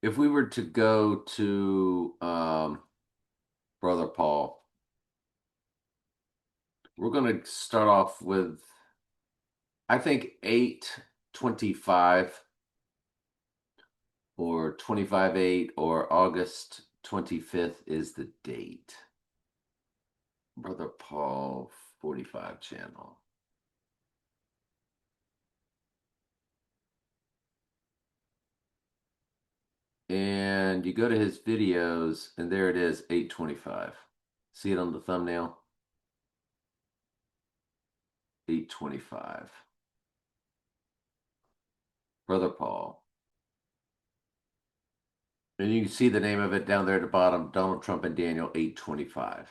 If we were to go to Brother Paul, we're going to start off with, I think, 8/25 or 25/8 or August 25th is the date. Brother Paul 45 channel. And you go to his videos, and there it is, 8/25. See it on the thumbnail? 8/25. Brother Paul. And you can see the name of it down there at the bottom, Donald Trump and Daniel 8/25.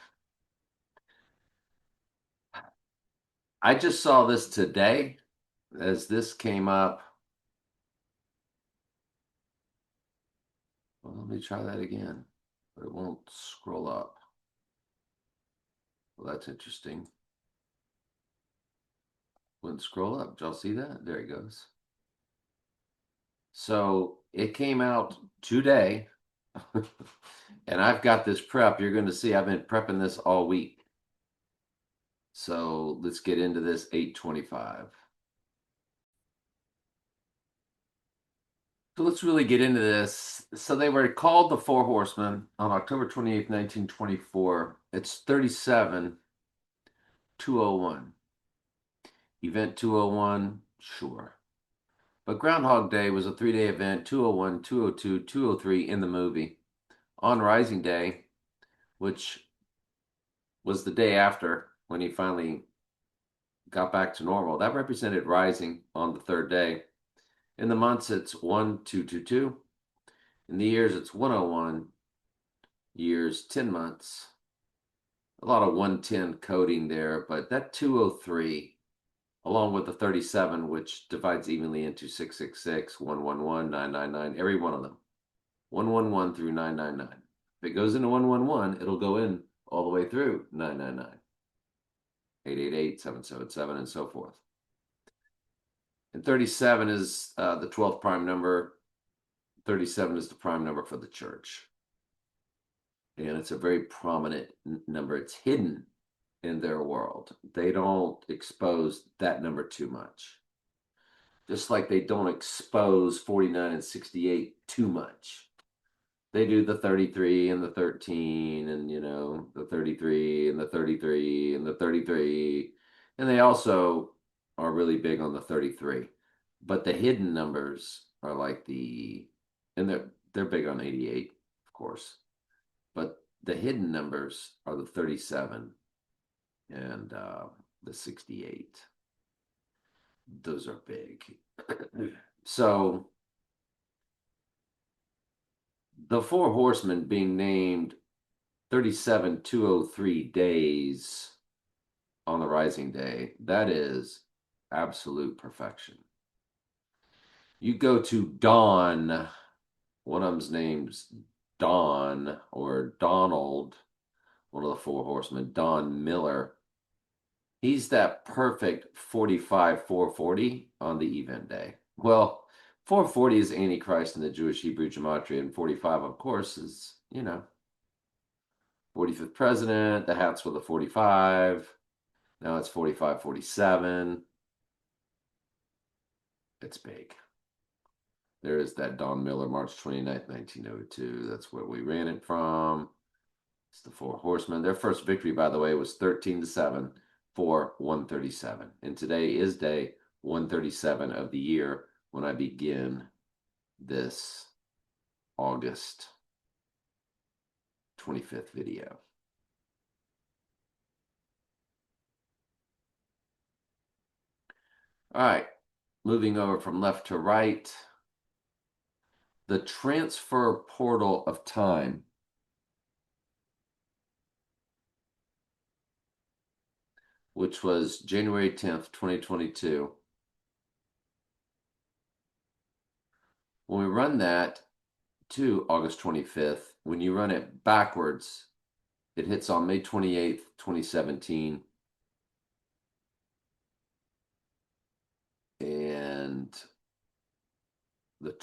I just saw this today as this came up. Well, let me try that again, but it won't scroll up. Well, that's interesting. Wouldn't scroll up. Did y'all see that? There it goes. So it came out today, and I've got this prep. You're going to see I've been prepping this all week. So let's get into this 8/25. So let's really get into this. So they were called the Four Horsemen on October 28th, 1924. It's 37/201. Event 201, sure. But Groundhog Day was a 3-day event, 201, 202, 203 in the movie. On Rising Day, which was the day after when he finally got back to normal, that represented rising on the third day. In the months, it's 1/2/22. In the years, it's 101 years, 10 months. A lot of 110 coding there, but that 203, along with the 37, which divides evenly into 666, 111, 999, every one of them. 111 through 999. If it goes into 111, it'll go in all the way through 999, 888, 777, and so forth. And 37 is the 12th prime number. 37 is the prime number for the church. And it's a very prominent number. It's hidden in their world. They don't expose that number too much. Just like they don't expose 49 and 68 too much. They do the 33 and the 13 and, the 33 and the 33 and the 33. And they also are really big on the 33. But the hidden numbers are like and they're big on 88, of course. But the hidden numbers are the 37 and the 68. Those are big. So the Four Horsemen being named 37/203 days on the rising day, that is absolute perfection. You go to Don, one of them's name's Don or Donald, one of the Four Horsemen, Don Miller. He's that perfect 45/440 on the event day. Well, 440 is Antichrist in the Jewish Hebrew gematria, and 45, of course, is, 45th president. The hats with the 45. Now it's 45/47. It's big. There is that Don Miller, March 29th, 1902. That's where we ran it from. It's the Four Horsemen. Their first victory, by the way, was 13-7 for 137. And today is day 137 of the year when I begin this August 25th video. All right, moving over from left to right. The transfer portal of time. Which was January 10th, 2022. When we run that to August 25th, when you run it backwards, it hits on May 28th, 2017. And The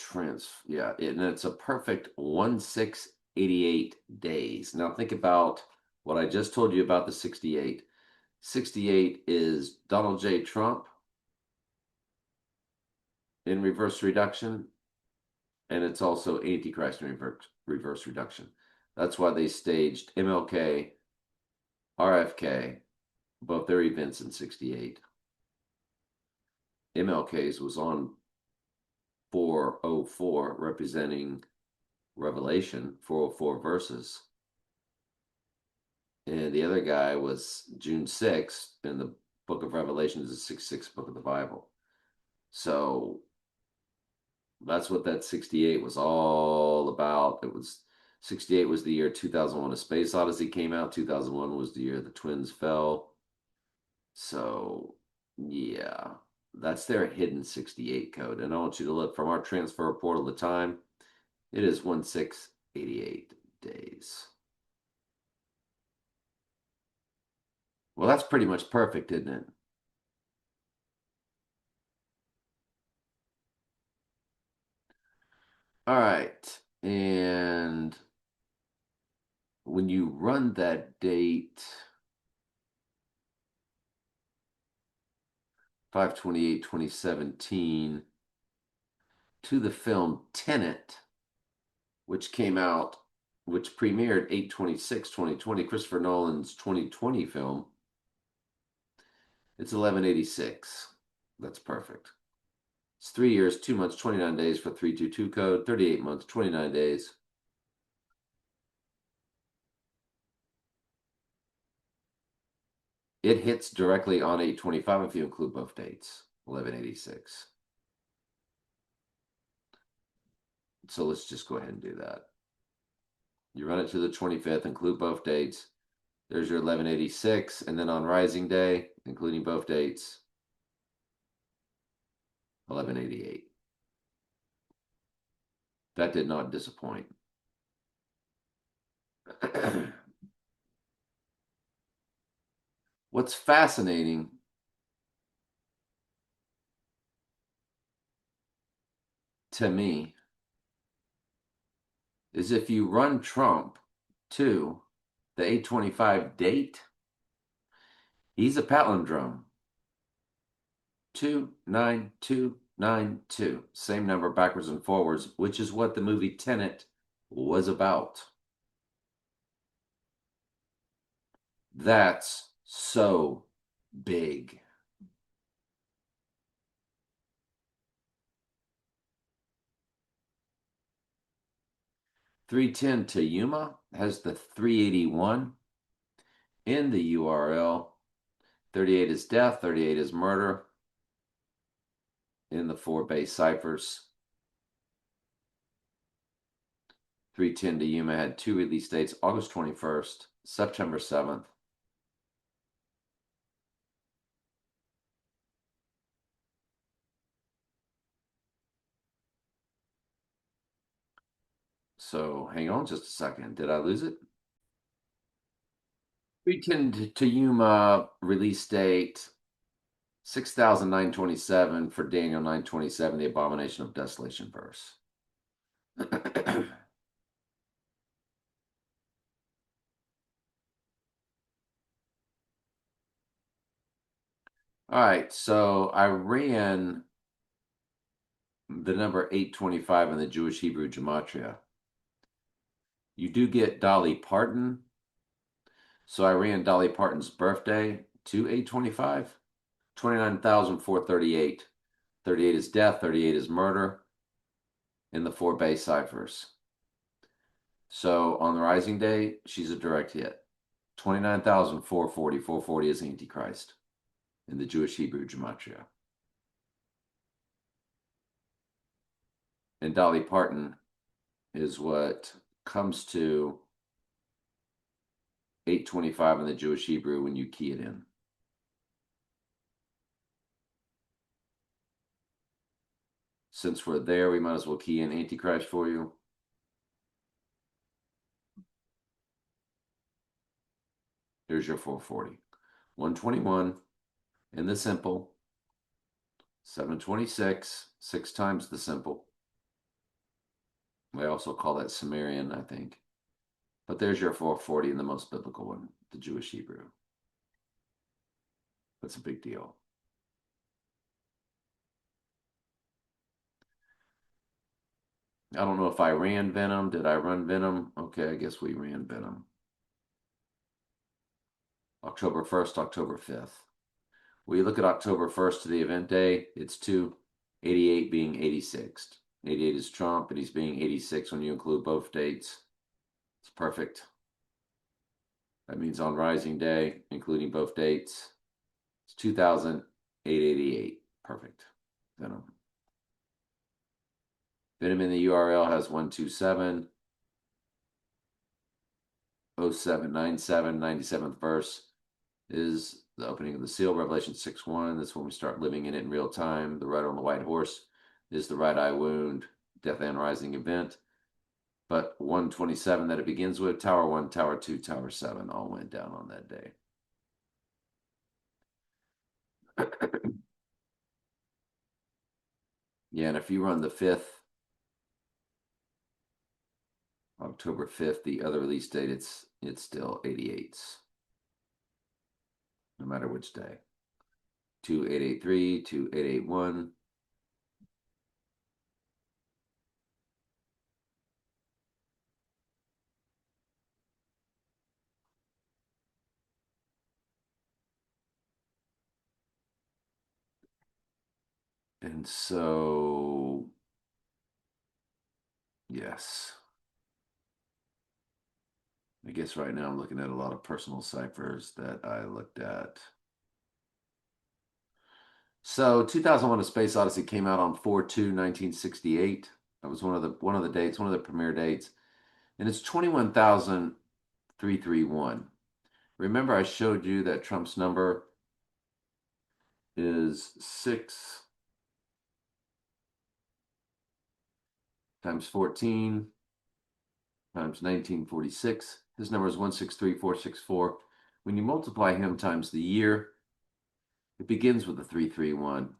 yeah, and it's a perfect 1688 days. Now think about what I just told you about the 68. 68 is Donald J. Trump in reverse reduction, and it's also Antichrist in reverse reduction. That's why they staged MLK, RFK, both their events in 68. MLK's was on 404, representing Revelation, 404 verses. And the other guy was June 6th, and the book of Revelation is the 66th book of the Bible. So that's what that 68 was all about. It was 68 was the year 2001 A Space Odyssey came out. 2001 was the year the twins fell. So yeah, that's their hidden 68 code. And I want you to look from our transfer portal the time. It is 1688 days. Well, that's pretty much perfect, isn't it? All right. And when you run that date, 5/28/2017, to the film Tenet, which came out, which premiered 8/26/2020, Christopher Nolan's 2020 film, it's 1186. That's perfect. It's 3 years, 2 months, 29 days for 322 code, 38 months, 29 days. It hits directly on 8/25 if you include both dates, 1186. So let's just go ahead and do that. You run it to the 25th, include both dates. There's your 1186. And then on Rising Day, including both dates, 1188. That did not disappoint. What's fascinating to me is if you run Trump to the 8/25 date, he's a palindrome. 29292. Same number backwards and forwards, which is what the movie Tenet was about. That's so big. .310 to Yuma has the 381 in the URL. 38 is death, 38 is murder in the 4 base ciphers. 310 to Yuma had 2 release dates, August 21st, September 7th. So hang on just a second. Did I lose it? 310 to Yuma release date 6,927 for Daniel 927, the Abomination of Desolation verse. All right, so I ran the number 825 in the Jewish Hebrew Gematria. You do get Dolly Parton. So I ran Dolly Parton's birthday to 825, 29,438. 38 is death, 38 is murder in the 4 base ciphers. So on the Rising Day, she's a direct hit. 29,440. 440 is Antichrist in the Jewish Hebrew Gematria. And Dolly Parton is what comes to 825 in the Jewish Hebrew when you key it in. Since we're there, we might as well key in Antichrist for you. Here's your 440. 121 in the simple. 726, 6 times the simple. They also call that Sumerian, I think. But there's your 440 and the most biblical one, the Jewish Hebrew. That's a big deal. I don't know if I ran Venom. Did I run Venom? Okay, I guess we ran Venom. October 1st, October 5th. We look at October 1st to the event day, it's 288 being 86th. 88 is Trump, and he's being 86 when you include both dates. It's perfect. That means on Rising Day, including both dates, it's 2,888. Perfect. Venom. Venom in the URL has 127 0797, 97th verse is the opening of the seal, Revelation 6:1. That's when we start living in it in real time. The rider on the white horse is the right eye wound, death and rising event. But 127 that it begins with, Tower 1, Tower 2, Tower 7 all went down on that day. Yeah, and if you run the 5th, October 5th, the other release date, it's still 88s, no matter which day. 2883, 2881. And so, yes. I guess right now I'm looking at a lot of personal ciphers that I looked at. So 2001: A Space Odyssey came out on 4/2/1968. That was one of the dates, one of the premiere dates, and it's 21,331. Remember, I showed you that Trump's number is 6 times 14 times 1946. His number is 163,464. When you multiply him times the year, it begins with a 331,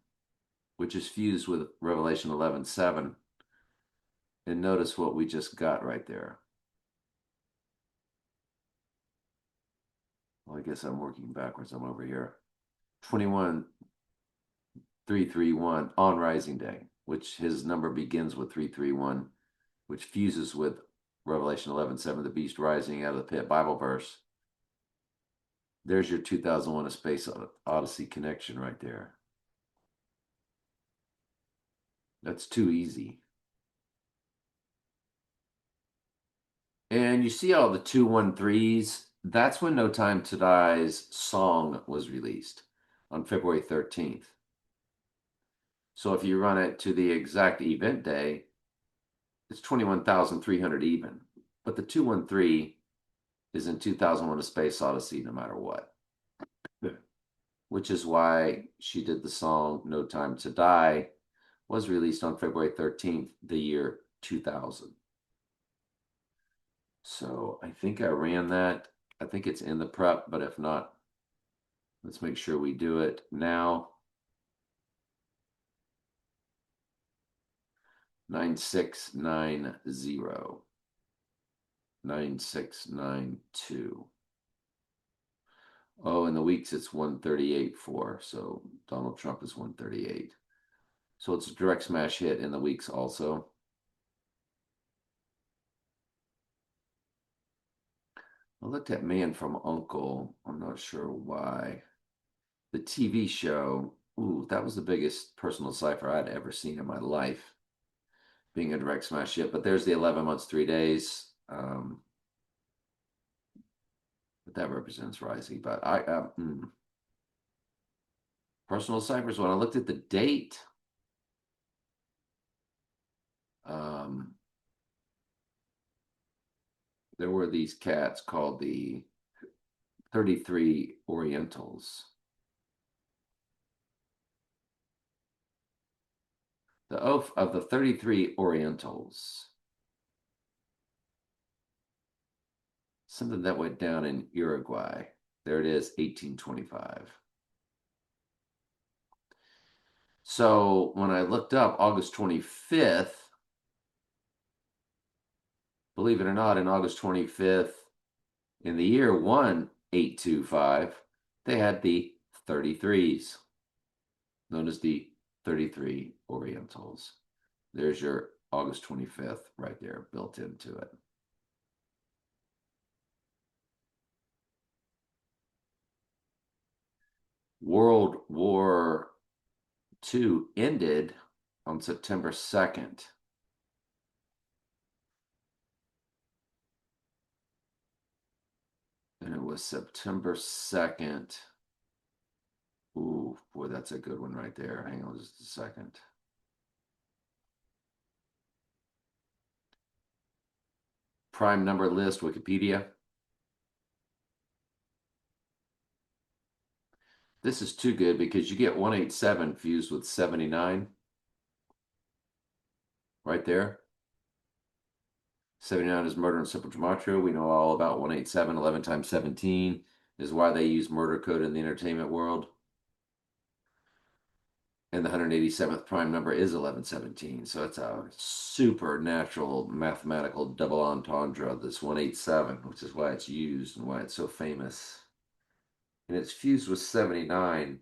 which is fused with Revelation 11:7. And notice what we just got right there. Well, I guess I'm working backwards. I'm over here. 21,331 on Rising Day, which his number begins with 331, which fuses with Revelation 11:7, the beast rising out of the pit, Bible verse. There's your 2001: A Space Odyssey connection right there. That's too easy. And you see all the 213s. That's when No Time to Die's song was released on February 13th. So if you run it to the exact event day, it's 21,300 even. But the 213 is in 2001: A Space Odyssey no matter what. Which is why she did the song No Time to Die, was released on February 13th, the year 2000. So I think I ran that. I think it's in the prep, but if not, let's make sure we do it now. 9690. 9692. Oh, in the weeks it's 138.4. So Donald Trump is 138. So it's a direct smash hit in the weeks also. I looked at Man from U.N.C.L.E. I'm not sure why. The TV show, ooh, that was the biggest personal cipher I'd ever seen in my life, being a direct smash hit. But there's the 11 months, 3 days. But that represents rising. But personal ciphers, when I looked at the date, there were these cats called the 33 Orientals. The oath of the 33 Orientals. Something that went down in Uruguay. There it is, 1825. So when I looked up August 25th, Believe it or not, in August 25th, in the year 1825, they had the 33s, known as the 33 Orientals. There's your August 25th right there built into it. World War II ended on September 2nd. And it was September 2nd. Ooh, boy, that's a good one right there. Hang on just a second. Prime number list, Wikipedia. This is too good because you get 187 fused with 79 right there. 79 is murder in simple gematria. We know all about 187. 11 times 17 is why they use murder code in the entertainment world. And the 187th prime number is 1117. So it's a supernatural mathematical double entendre, this 187, which is why it's used and why it's so famous. And it's fused with 79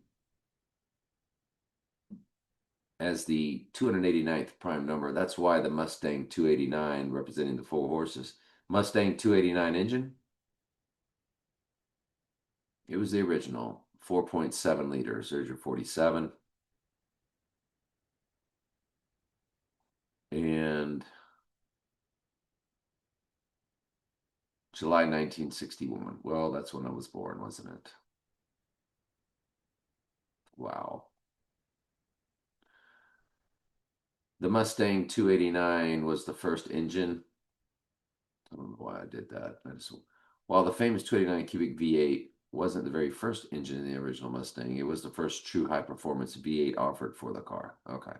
as the 289th prime number. That's why the Mustang 289, representing the four horses. Mustang 289 engine, it was the original, 4.7 liters. There's your 47. And July 1961. Well, that's when I was born, wasn't it? Wow. The Mustang 289 was the first engine. I don't know why I did that. While the famous 289 cubic V8 wasn't the very first engine in the original Mustang, it was the first true high performance V8 offered for the car. Okay.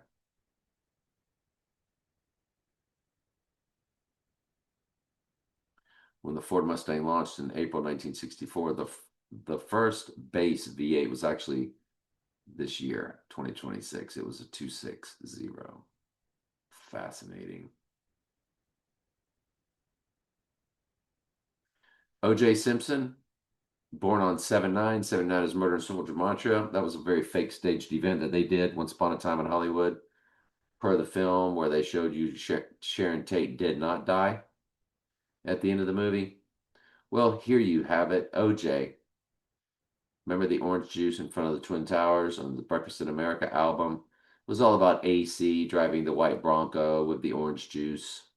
When the Ford Mustang launched in April 1964, the first base V8 was actually this year, 2026. It was a 260. Fascinating. O.J. Simpson, born on 7/9. 7/9 is murder in simple gematria. That was a very fake staged event that they did once upon a time in Hollywood, per the film where they showed you Sharon Tate did not die at the end of the movie. Well, here you have it. O.J. Remember the orange juice in front of the Twin Towers on the Breakfast in America album? It was all about AC driving the white Bronco with the orange juice.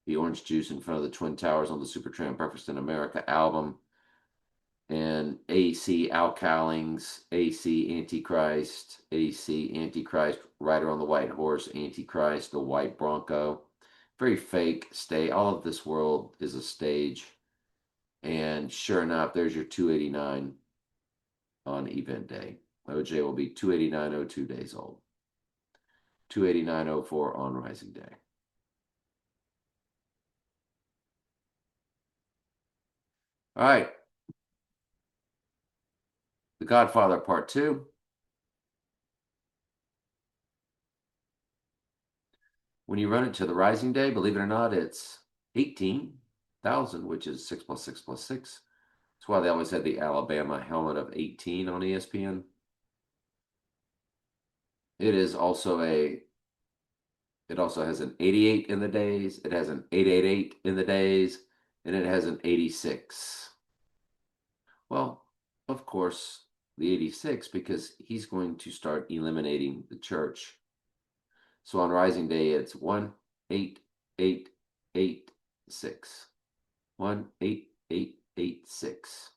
The orange juice in front of the Twin Towers on the Supertramp Breakfast in America album. And AC Alcalings, AC Antichrist, AC Antichrist, Rider on the White Horse, Antichrist, the White Bronco. Very fake stay. All of this world is a stage. And sure enough, there's your 289 on event day. OJ will be 289.02 days old. 289.04 on Rising Day. All right. The Godfather Part 2. When you run it to the Rising Day, believe it or not, it's 18,000, which is 6 plus 6 plus 6. That's why they always had the Alabama helmet of 18 on ESPN. It is also it also has an 88 in the days, it has an 888 in the days, and it has an 86. Well, of course, the 86 because he's going to start eliminating the church. So on Rising Day, it's 18886. 18886.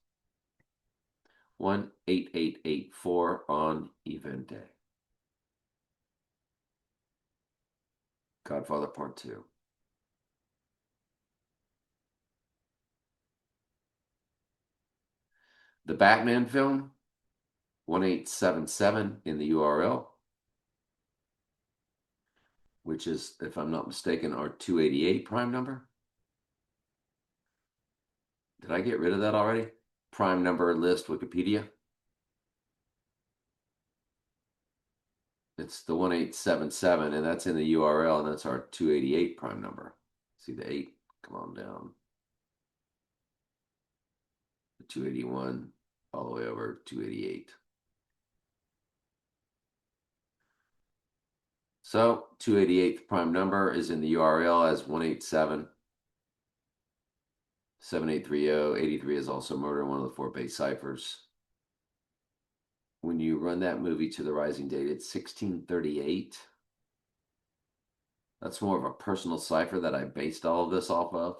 18884 on event day. Godfather Part 2. The Batman film, 1877 in the URL, which is, if I'm not mistaken, our 288 prime number. Did I get rid of that already? Prime number list, Wikipedia. It's the 1877, and that's in the URL, and that's our 288 prime number. See the 8? Come on down. 281 all the way over 288. So 288th prime number is in the URL as 187 7830. 83 is also murder, one of the four base ciphers. When you run that movie to the rising date, it's 1638. That's more of a personal cipher that I based all of this off of.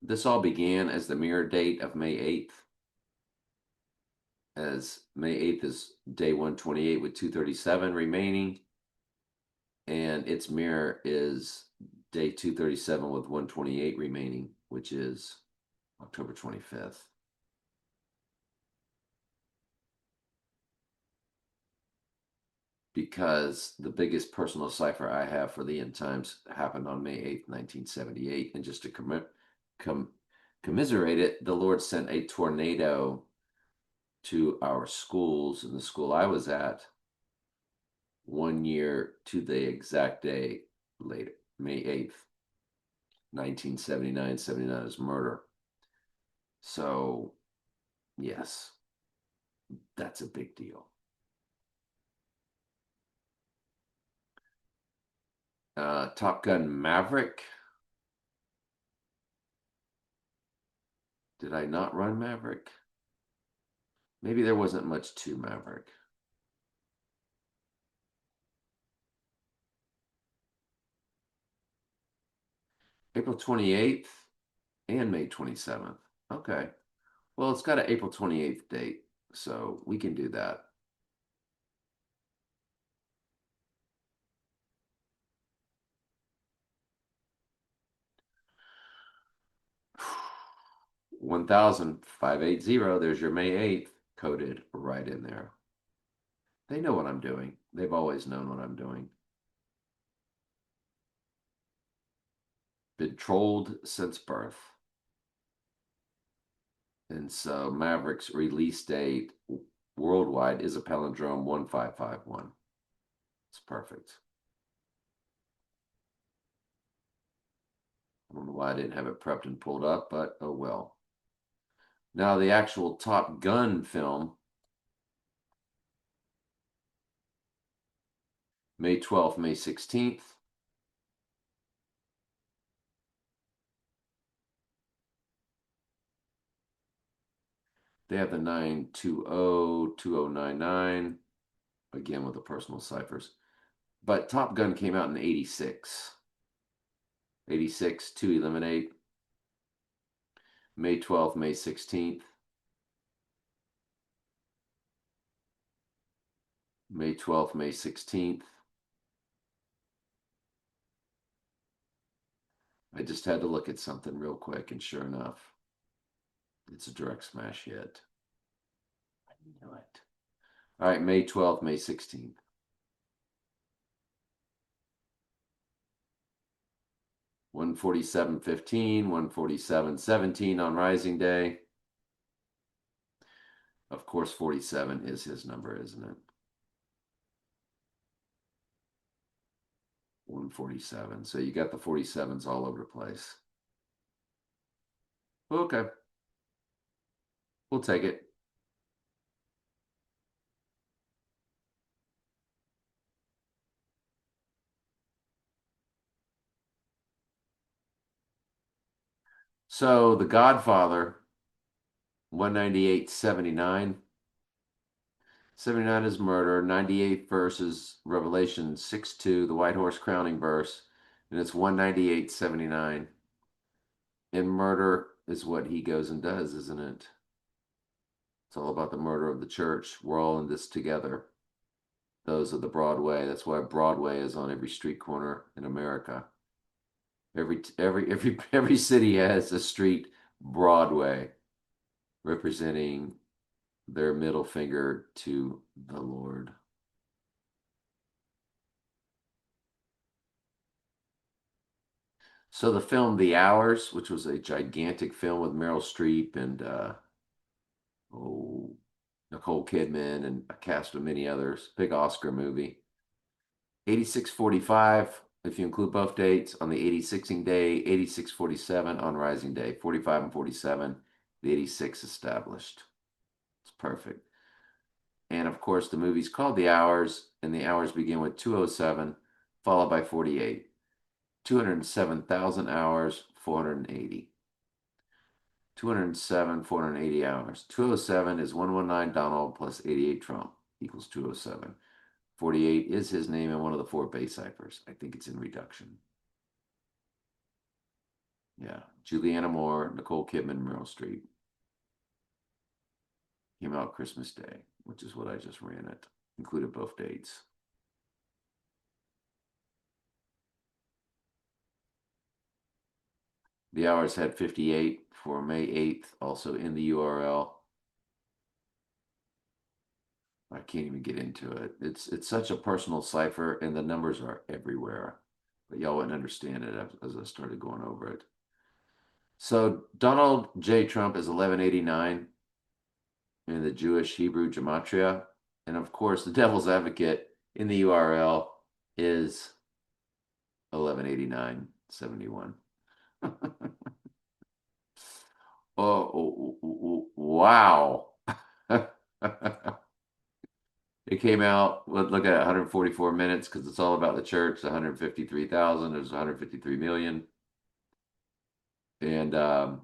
This all began as the mirror date of May 8th, as May 8th is day 128 with 237 remaining, and its mirror is day 237 with 128 remaining, which is October 25th. Because the biggest personal cipher I have for the end times happened on May 8th, 1978. And just to commiserate it, the Lord sent a tornado to our schools, and the school I was at, 1 year to the exact day later, May 8th, 1979. 79 is murder. So, yes, that's a big deal. Top Gun Maverick. Did I not run Maverick? Maybe there wasn't much to Maverick. April 28th and May 27th. Okay. Well, it's got an April 28th date, so we can do that. One thousand five eight zero. There's your May 8th coded right in there. They know what I'm doing. They've always known what I'm doing. Been trolled since birth. And so Maverick's release date worldwide is a palindrome 1551. It's perfect. I don't know why I didn't have it prepped and pulled up, but oh well. Now the actual Top Gun film, May 12th, May 16th. They have the 920-2099, again with the personal ciphers. But Top Gun came out in 86. 86 to eliminate. May 12th, May 16th. May 12th, May 16th. I just had to look at something real quick, and sure enough, it's a direct smash hit. I knew it. All right, May 12th, May 16th. 147.15, 147.17 on Rising Day. Of course, 47 is his number, isn't it? 147. So you got the 47s all over the place. Okay. We'll take it. So The Godfather, 198.79. 79 is murder. 98 verses Revelation 6:2, the white horse crowning verse, and it's 198.79. And murder is what he goes and does, isn't it? It's all about the murder of the church. We're all in this together. Those are the Broadway. That's why Broadway is on every street corner in America. Every city has a street Broadway representing their middle finger to the Lord. So the film The Hours, which was a gigantic film with Meryl Streep and Nicole Kidman and a cast of many others, big Oscar movie. 86.45 if you include both dates, on the 86ing day, 8647 on Rising Day, 45 and 47, the 86 established. It's perfect. And of course, the movie's called The Hours, and the hours begin with 207, followed by 48. 207,000 hours, 480. 207, 480 hours. 207 is 119 Donald plus 88 Trump equals 207. 48 is his name in one of the four base ciphers. I think it's in reduction. Yeah. Juliana Moore, Nicole Kidman, Meryl Streep. Came out Christmas Day, which is what I just ran it. Included both dates. The hours had 58 for May 8th, also in the URL. I can't even get into it. It's such a personal cipher, and the numbers are everywhere. But y'all wouldn't understand it as I started going over it. So Donald J. Trump is 1189 in the Jewish Hebrew gematria, and of course, the Devil's Advocate in the URL is 1189.71. Wow. It came out, look at 144 minutes because it's all about the church, 153,000, there's 153 million. And October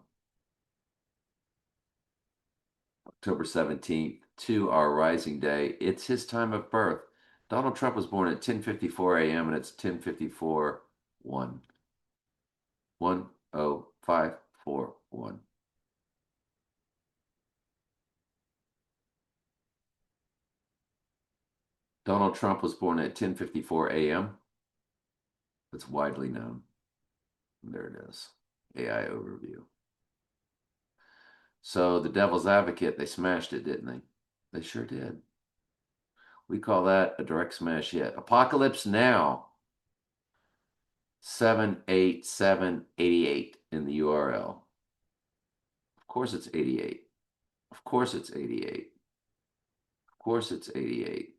17th to our Rising Day, it's his time of birth. Donald Trump was born at 10:54 a.m. and it's 10:54 1. 10541. Donald Trump was born at 10:54 a.m. It's widely known. There it is. AI overview. So the Devil's Advocate, they smashed it, didn't they? They sure did. We call that a direct smash hit. Apocalypse Now, 78788 in the URL. Of course it's 88. Of course it's 88. Of course it's 88.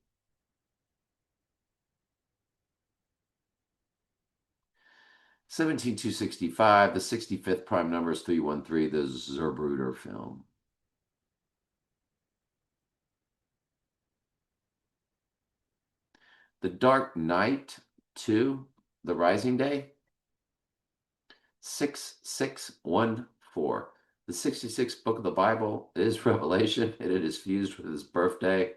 $17,265. The 65th prime number is 313, the Zerbruder film. The Dark Knight 2, The Rising Day, 6614. The 66th book of the Bible is Revelation, and it is fused with his birthday,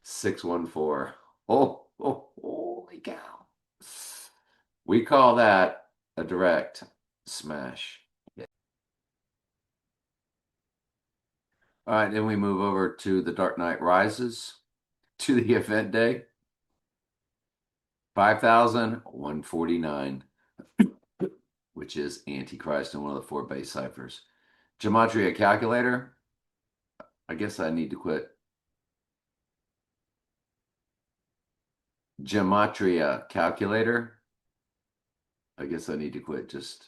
614. Holy cow. We call that a direct smash. All right, then we move over to The Dark Knight Rises, to the event day, 5,149, which is Antichrist in one of the four base ciphers. Gematria calculator. I guess I need to quit. Gematria calculator. I guess I need to quit just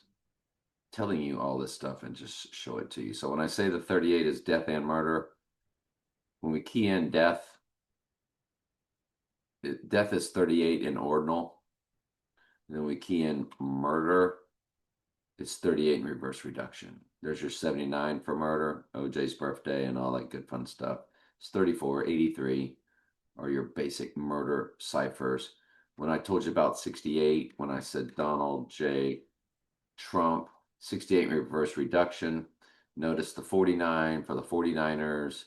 telling you all this stuff and just show it to you. So when I say the 38 is death and murder, when we key in death, death is 38 in ordinal. And then we key in murder, it's 38 in reverse reduction. There's your 79 for murder, OJ's birthday, and all that good fun stuff. It's 34, 83 are your basic murder ciphers. When I told you about 68, when I said Donald J. Trump, 68 in reverse reduction, notice the 49 for the 49ers,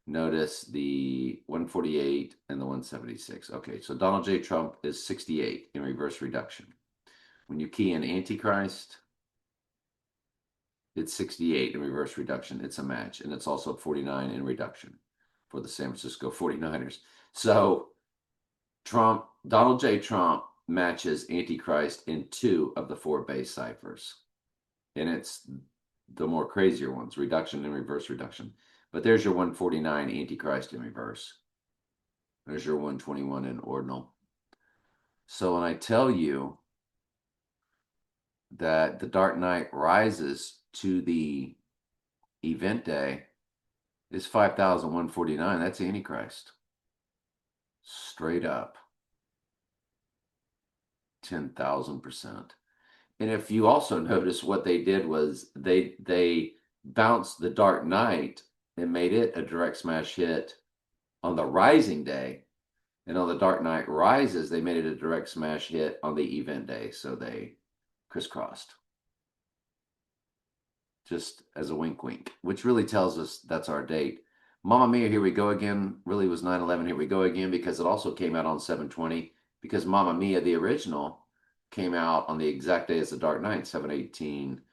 notice the 148 and the 176. Okay, so Donald J. Trump is 68 in reverse reduction. When you key in Antichrist, it's 68 in reverse reduction. It's a match, and it's also 49 in reduction for the San Francisco 49ers. So Donald J. Trump matches Antichrist in two of the four base ciphers. And it's the more crazier ones, reduction and reverse reduction. But there's your 149 Antichrist in reverse. There's your 121 in ordinal. So when I tell you that the Dark Knight Rises to the event day is 5,149, that's Antichrist. Straight up. 10,000%. And if you also notice what they did was they bounced the Dark Knight and made it a direct smash hit on the Rising Day. And on the Dark Knight Rises, they made it a direct smash hit on the event day. So they crisscrossed. Just as a wink wink, which really tells us that's our date. Mamma Mia, Here We Go Again really was 9/11, Here We Go Again, because it also came out on 7/20, because Mamma Mia, the original, came out on the exact day as The Dark Knight, 7/18,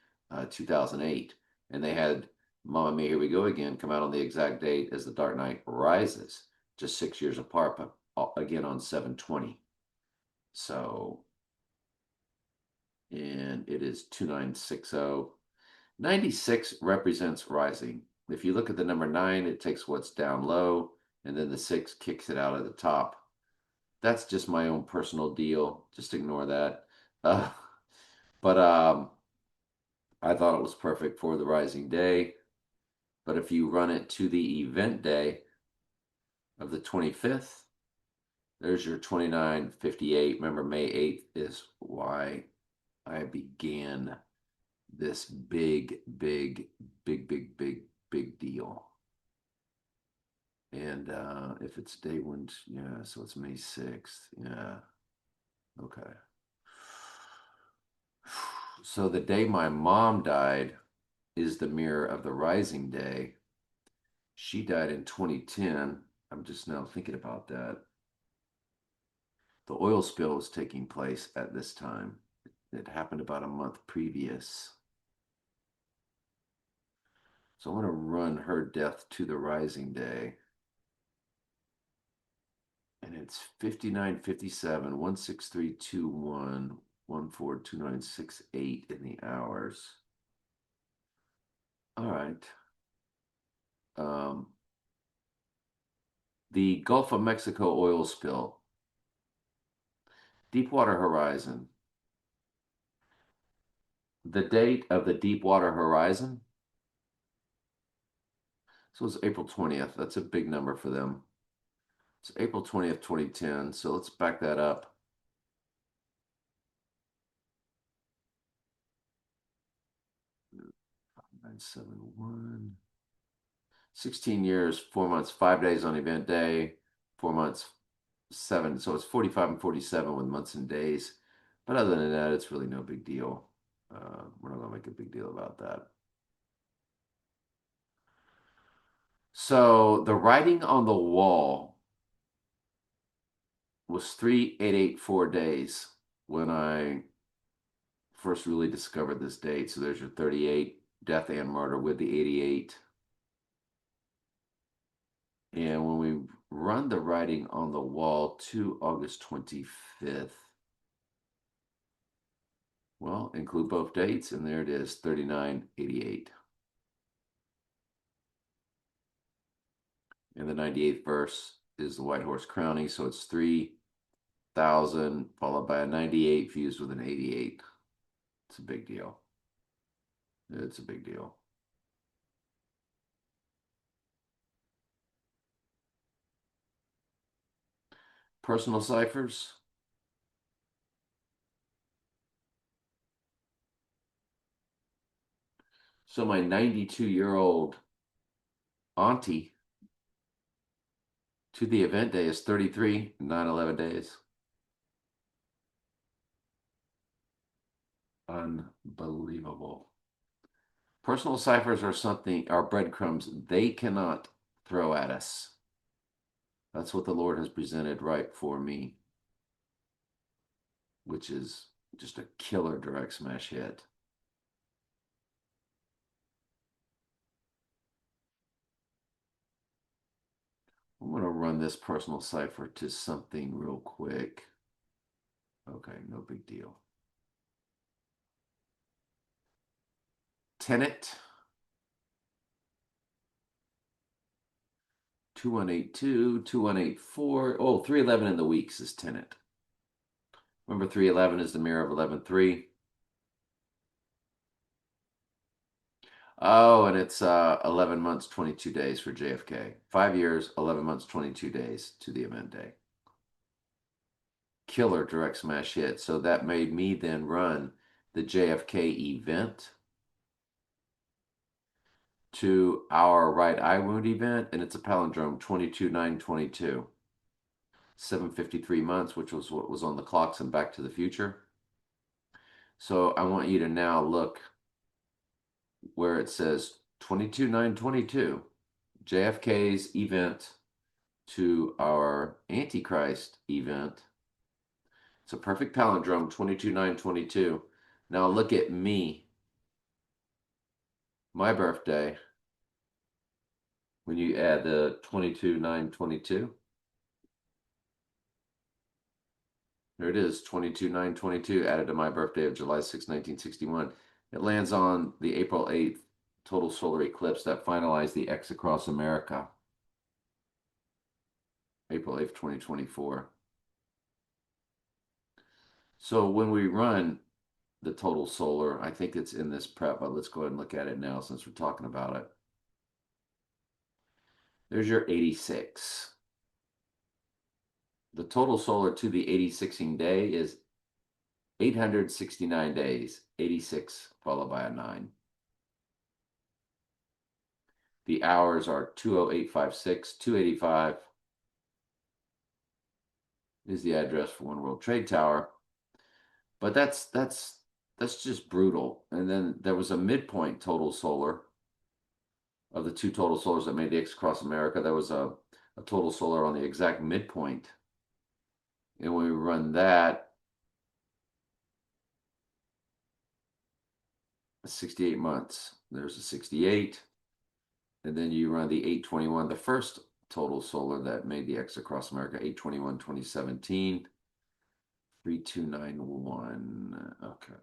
2008. And they had Mamma Mia, Here We Go Again come out on the exact date as The Dark Knight Rises, just 6 years apart, but again on 7/20. So, and it is 2960. 96 represents rising. If you look at the number 9, it takes what's down low, and then the 6 kicks it out at the top. That's just my own personal deal. Just ignore that. Uh, but I thought it was perfect for the rising day. But if you run it to the event day of the 25th, there's your 2958. Remember, May 8th is why I began this big deal. And if it's day one, yeah, so it's May 6th. Yeah. Okay. So the day my mom died is the mirror of the rising day. She died in 2010. I'm just now thinking about that. The oil spill was taking place at this time. It happened about a month previous. So I'm going to run her death to the rising day. And it's 5957, 16321, 142968 in the hours. All right. The Gulf of Mexico oil spill, Deepwater Horizon. The date of the Deepwater Horizon, so it's April 20th. That's a big number for them. It's April 20th, 2010. So let's back that up. Nine seven one. 16 years, 4 months, 5 days on event day, 4 months, 7. So it's 45 and 47 with months and days. But other than that, it's really no big deal. We're not going to make a big deal about that. So the writing on the wall was 3884 days when I first really discovered this date. So there's your 38, death and murder with the 88. And when we run the writing on the wall to August 25th, well, include both dates, and there it is, 3988. And the 98th verse is the white horse crowning, so it's 3,000 followed by a 98 fused with an 88. It's a big deal. It's a big deal. Personal ciphers. So my 92-year-old auntie to the event day is 33, 9/11 days. Unbelievable. Personal ciphers are something, are breadcrumbs they cannot throw at us. That's what the Lord has presented right for me, which is just a killer direct smash hit. I'm going to run this personal cipher to something real quick. Okay, no big deal. Tenet 2182, 2184. Oh, 311 in the weeks is Tenet. Remember, 311 is the mirror of 11.3. Oh, and it's 11 months, 22 days for JFK. 5 years, 11 months, 22 days to the event day. killer direct smash hit. So that made me then run the JFK event to our right eye wound event, and it's a palindrome 22/9/22. 753 months, which was what was on the clocks in Back to the Future. So I want you to now look where it says 22/9/22, JFK's event to our Antichrist event. It's a perfect palindrome, 22/9/22. Now look at me, my birthday, when you add the 22/9/22. There it is, 22/9/22 added to my birthday of July 6, 1961. It lands on the April 8th total solar eclipse that finalized the X across America, April 8th, 2024. So when we run the total solar, I think it's in this prep, but let's go ahead and look at it now since we're talking about it. There's your 86. The total solar to the 86ing day is 869 days, 86 followed by a 9. The hours are 20856, 285 is the address for One World Trade Tower. But that's just brutal. And then there was a midpoint total solar of the two total solars that made the X across America. There was a total solar on the exact midpoint. And when we run that, 68 months. There's a 68. And then you run the 821, the first total solar that made the X across America, 8/21/2017. 3291. Okay.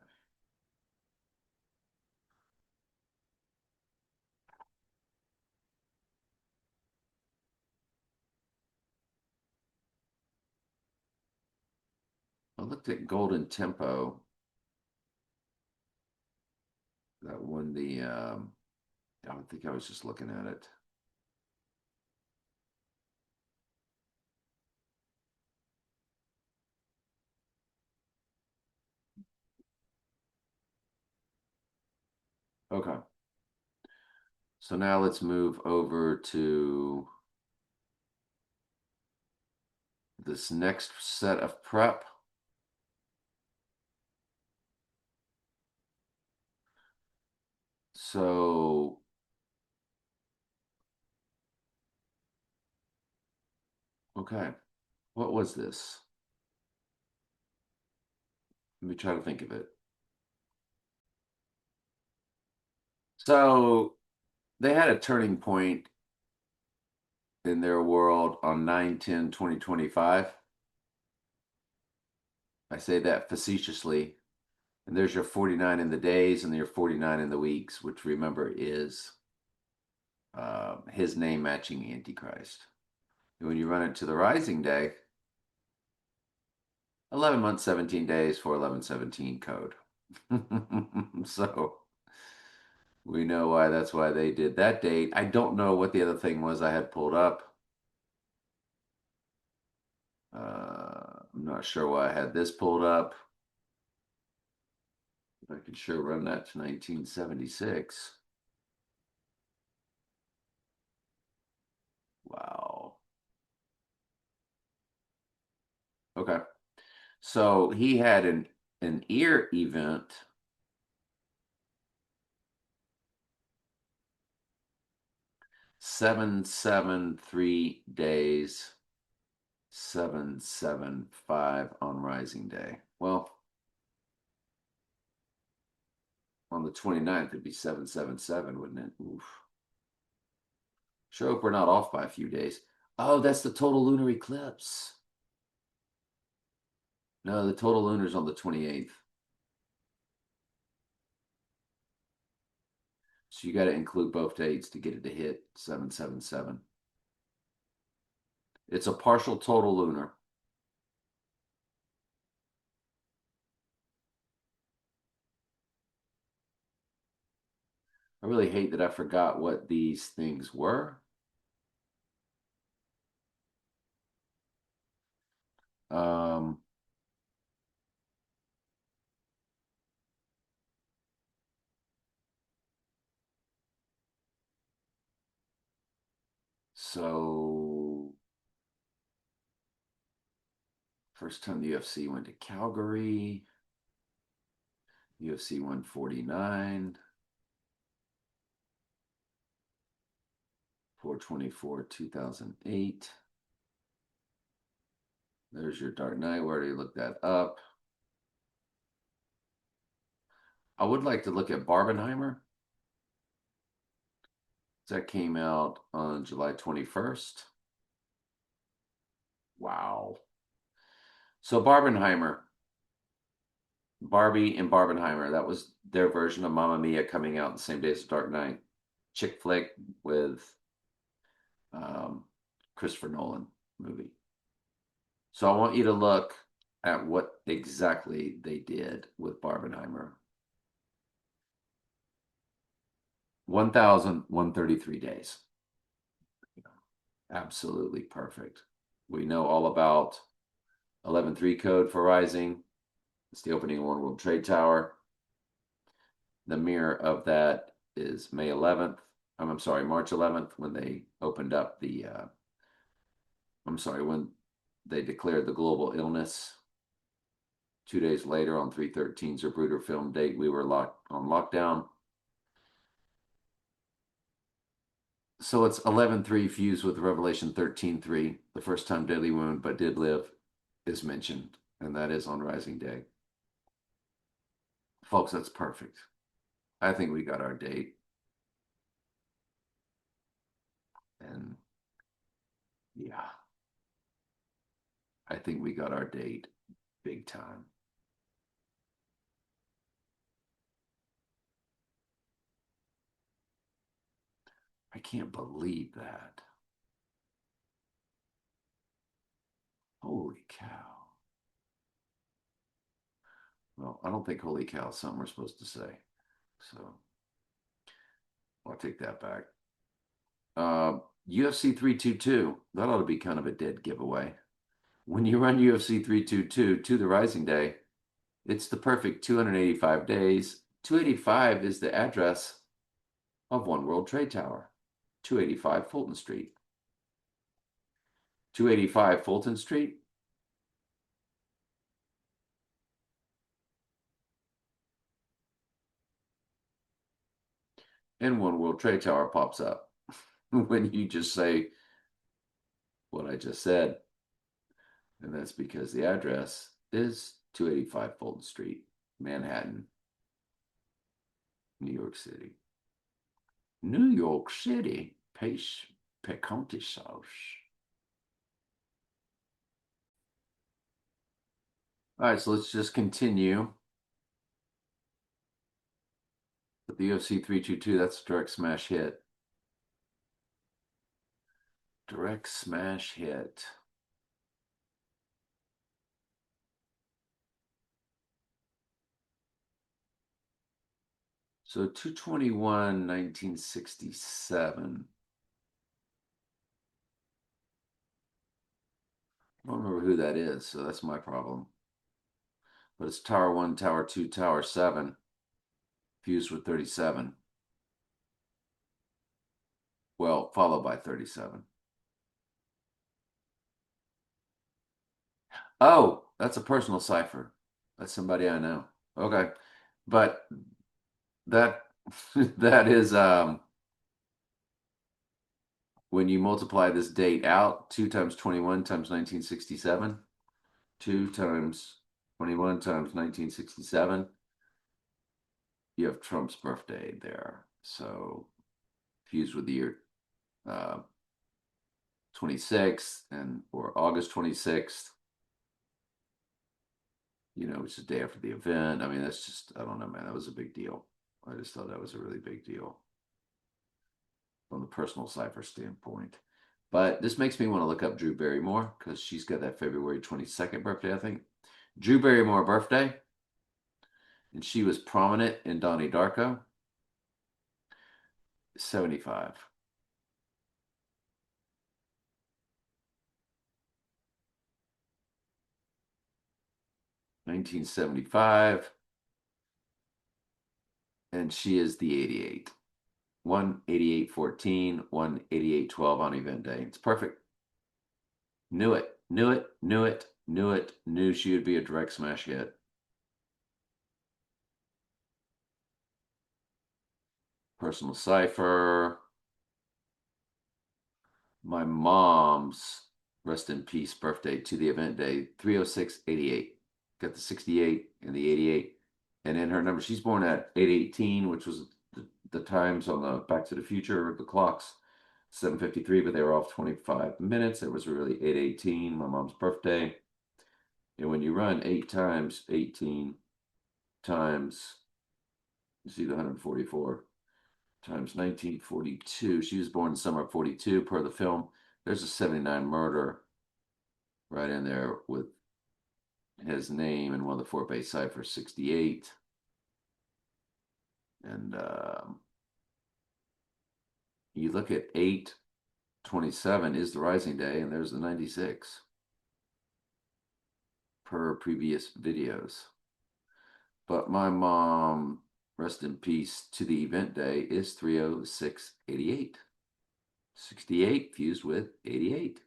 I looked at Golden Tempo. That won the, I think I was just looking at it. Okay. So now let's move over to this next set of prep. So okay, what was this? Let me try to think of it. So they had a turning point in their world on 9/10/2025. I say that facetiously. And there's your 49 in the days and your 49 in the weeks, which remember is his name matching Antichrist. And when you run it to the rising day, 11 months, 17 days for 1117 code. So we know why that's why they did that date. I don't know what the other thing was I had pulled up. I'm not sure why I had this pulled up. I could sure run that to 1976. Wow. Okay. So he had an ear event 773 days, 775 on Rising Day. Well, on the 29th, it'd be 777, wouldn't it? Oof. Sure hope we're not off by a few days. Oh, that's the total lunar eclipse. No, the total lunar's on the 28th. So you got to include both dates to get it to hit 777. It's a partial total lunar. I really hate that I forgot what these things were. Um, So, first time the UFC went to Calgary, UFC 149, 4/24, 2008. There's your Dark Knight. We already looked that up. I would like to look at Barbenheimer. That came out on July 21st. Wow. So Barbenheimer, Barbie and Barbenheimer, that was their version of Mamma Mia coming out the same day as Dark Knight. Chick flick with um, Christopher Nolan movie. So I want you to look at what exactly they did with Barbenheimer. 1,133 days. Absolutely perfect. We know all about 11.3 code for Rising. It's the opening of One World Trade Tower. The mirror of that is May 11th. I'm sorry, March 11th, when they opened up the, when they declared the global illness. 2 days later, on 3/13, Zapruder film date, we were locked on lockdown. So it's 11.3 fused with Revelation 13.3. The first time deadly wound, but did live, is mentioned, and that is on Rising Day. Folks, that's perfect. I think we got our date. And yeah, I think we got our date big time. I can't believe that. Holy cow. Well, I don't think holy cow is something we're supposed to say. So I'll take that back. UFC 322, that ought to be kind of a dead giveaway. When you run UFC 322 to the Rising Day, it's the perfect 285 days. 285 is the address of One World Trade Tower, 285 Fulton Street. 285 Fulton Street. And One World Trade Tower pops up when you just say what I just said. And that's because the address is 285 Fulton Street, Manhattan, New York City. New York City, picante sauce. All right, so let's just continue with the UFC 322. That's a direct smash hit. Direct smash hit. So 2/21, 1967. I don't remember who that is, so that's my problem. But it's Tower 1, Tower 2, Tower 7, fused with 37. Well, followed by 37. Oh, that's a personal cipher. That's somebody I know. Okay. But that that is when you multiply this date out, 2 times 21 times 1967, 2 times 21 times 1967, you have Trump's birthday there. So fused with the year 26th and or August 26th, which is the day after the event. I mean, that's just, I don't know, man. That was a big deal. I just thought that was a really big deal from the personal cipher standpoint. But this makes me want to look up Drew Barrymore because she's got that February 22nd birthday, I think. Drew Barrymore birthday. And she was prominent in Donnie Darko. 75. $1975. And she is the 88. 18814, 18812 on event day. It's perfect. Knew it, knew it, knew it, knew it, knew she would be a direct smash hit. Personal cipher. My mom's rest in peace birthday to the event day, 30688. Got the 68 and the 88. And in her number, she's born at 818, which was the times on the Back to the Future, the clocks, 7:53, but they were off 25 minutes. It was really 818, my mom's birthday. And when you run 8 times 18 times, you see the 144 times 1942. She was born in summer of 42 per the film. There's a 79 murder right in there with his name and one of the four base ciphers, 68. And you look at 827 is the rising day, and there's the 96 per previous videos. But my mom, rest in peace to the event day, is 30688. 68 fused with 88.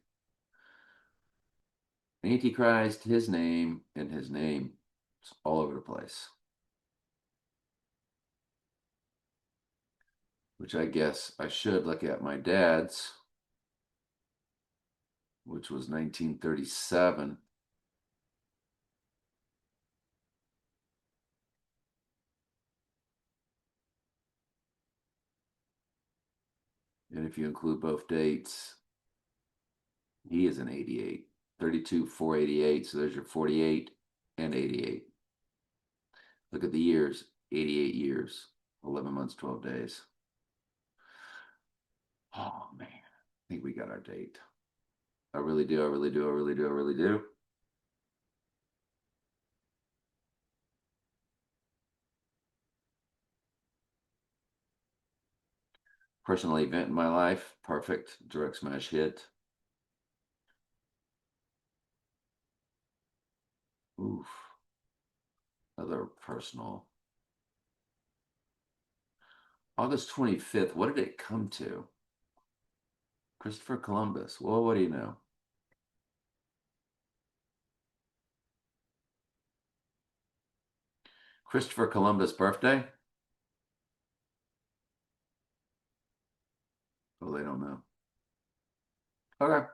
Antichrist, his name, and his name. It's all over the place. Which I guess I should look at my dad's, which was 1937. And if you include both dates, he is an 88. 32, 488. So there's your 48 and 88. Look at the years, 88 years, 11 months, 12 days. Oh, man. I think we got our date. I really do. I really do. I really do. I really do. Personal event in my life. Perfect. Direct smash hit. Oof. Other personal. August 25th. What did it come to? Christopher Columbus. Well, what do you know? Christopher Columbus' birthday? Oh, they don't know. Okay.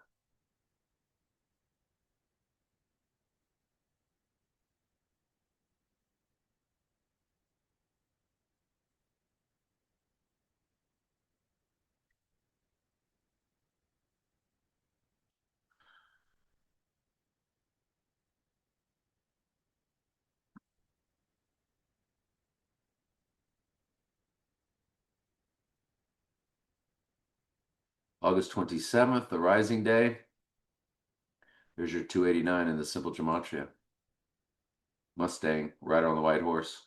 August 27th, the rising day. There's your 289 in the simple gematria. Mustang, right on the white horse.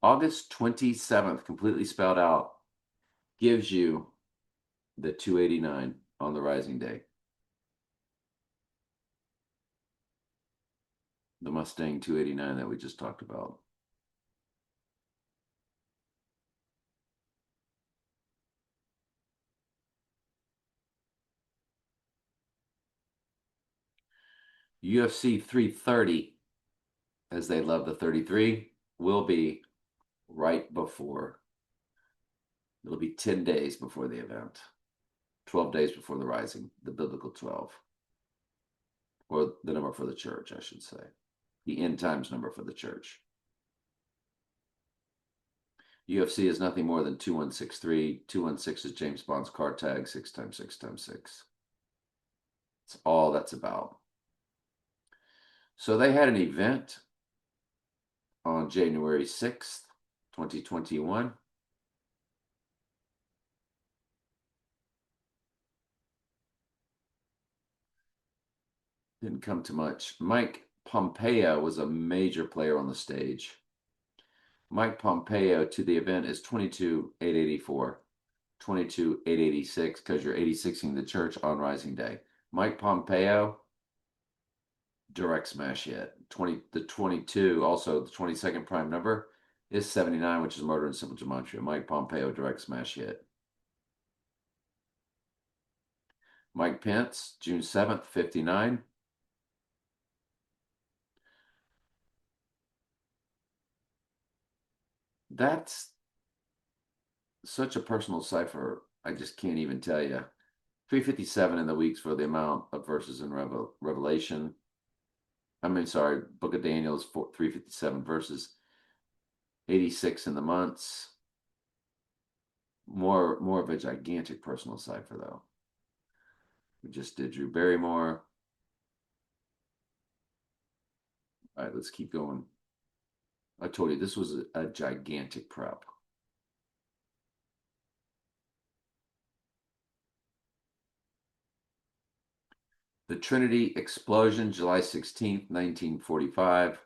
August 27th, completely spelled out, gives you the 289 on the rising day. The Mustang 289 that we just talked about. UFC 330, as they love the 33, will be right before. It'll be 10 days before the event. 12 days before the rising, the biblical 12. Or the number for the church, I should say. The end times number for the church. UFC is nothing more than 2163. 216 is James Bond's car tag, 6 times 6 times 6. That's all that's about. So they had an event on January 6th, 2021. Didn't come to much. Mike Pompeo was a major player on the stage. Mike Pompeo to the event is 22,884, 22,886, because you're 86ing the church on Rising Day. Mike Pompeo, direct smash hit. The 22, also the 22nd prime number, is 79, which is murder in simple gematria. Mike Pompeo, direct smash hit. Mike Pence, June 7th, 59. That's such a personal cipher. I just can't even tell you. 357 in the weeks for the amount of verses in Revelation. I mean, sorry, Book of Daniel is 357 verses. 86 in the months. More of a gigantic personal cipher, though. We just did Drew Barrymore. All right, let's keep going. I told you this was a gigantic prep. The Trinity explosion, July 16th, 1945.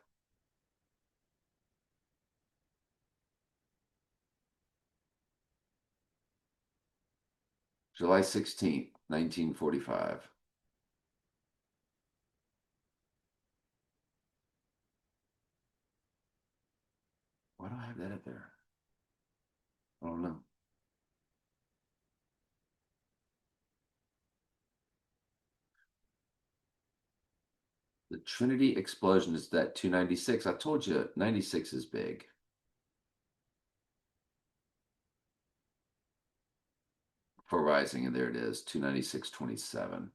July 16th, 1945. Why do I have that up there? I don't know. The Trinity explosion is that 296. I told you 96 is big. For rising, and there it is, 296.27.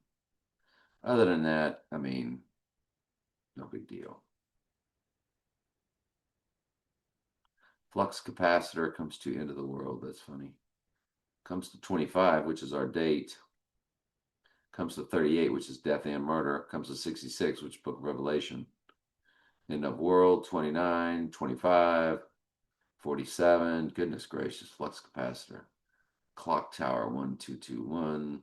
Other than that, I mean, no big deal. Flux capacitor comes to end of the world. That's funny. Comes to 25, which is our date. Comes to 38, which is death and murder. Comes to 66, which is Book of Revelation. End of world, 29, 25, 47. Goodness gracious, flux capacitor. Clock tower, 1221,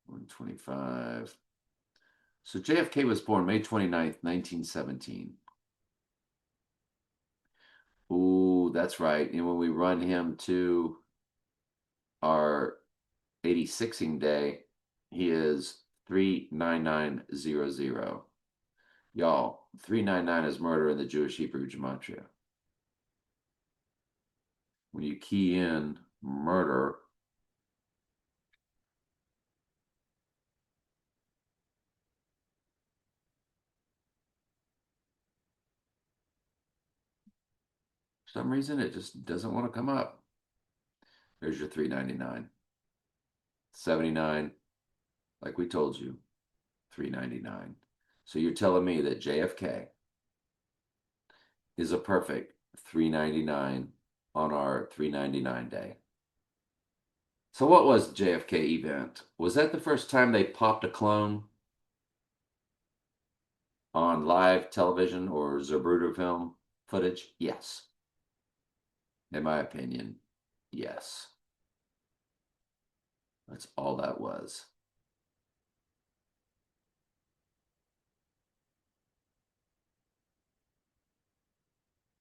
125. So JFK was born May 29th, 1917. Ooh, that's right. And when we run him to our 86ing day, he is 39900. Y'all, 399 is murder in the Jewish Hebrew gematria. When you key in murder, for some reason it just doesn't want to come up. There's your 399. 79, like we told you, 399. So you're telling me that JFK is a perfect 399 on our 399 day. So what was the JFK event? Was that the first time they popped a clone on live television or Zapruder film footage? Yes. In my opinion, yes. That's all that was.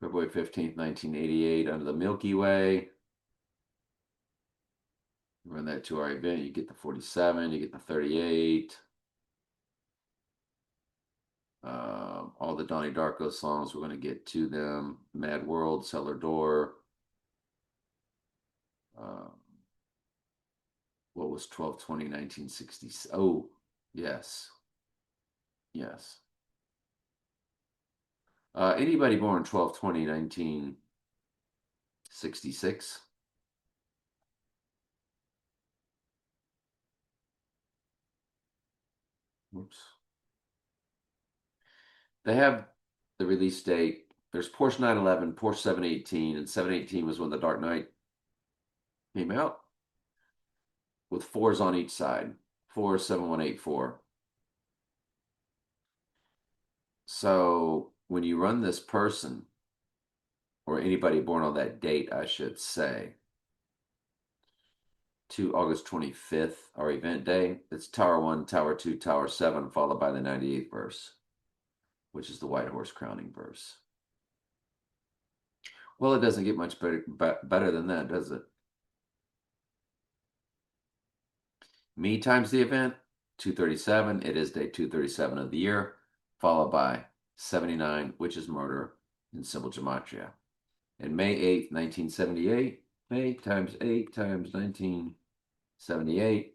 February 15th, 1988, under the Milky Way. Run that to our event. You get the 47, you get the 38. All the Donnie Darko songs, we're going to get to them. Mad World, Cellar Door. Uh, what was 12/20, 1960? Oh, yes. Yes. Anybody born 12/20, 1966? Oops. They have the release date. There's Porsche 911, Porsche 718, and 718 was when The Dark Knight came out with fours on each side. 47184. So when you run this person, or anybody born on that date, I should say, to August 25th, our event day, it's Tower 1, Tower 2, Tower 7, followed by the 98th verse, which is the White Horse crowning verse. Well, it doesn't get much better than that, does it? Me times the event, 237. It is day 237 of the year, followed by 79, which is murder in simple gematria. And May 8th, 1978, 8 times 8 times 1978,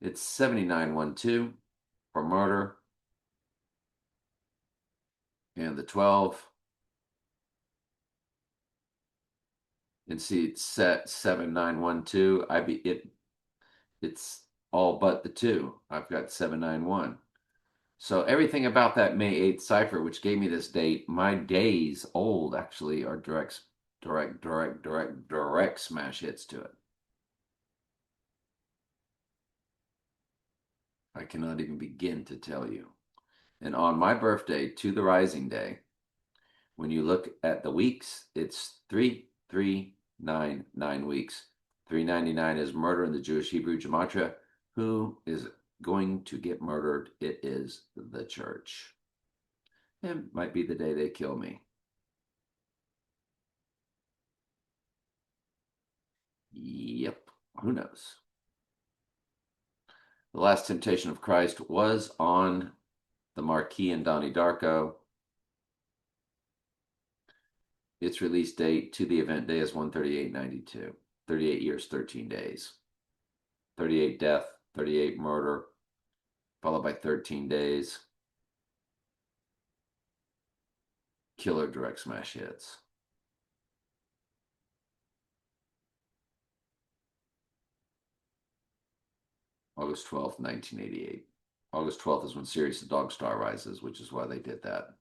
it's 7912 for murder. And the 12, and see it's set 7912. It's all but the two. I've got 791. So everything about that May 8th cipher, which gave me this date, my days old actually are direct smash hits to it. I cannot even begin to tell you. And on my birthday, to the rising day, when you look at the weeks, it's 3399 weeks. 399 is murder in the Jewish Hebrew gematria. Who is going to get murdered? It is the church. It might be the day they kill me. Yep, who knows? The Last Temptation of Christ was on the marquee in Donnie Darko. Its release date to the event day is 13892. 38 years, 13 days. 38 death, 38 murder, followed by 13 days. Killer direct smash hits. August 12th, 1988. August 12th is when Sirius the Dog Star rises, which is why they did that.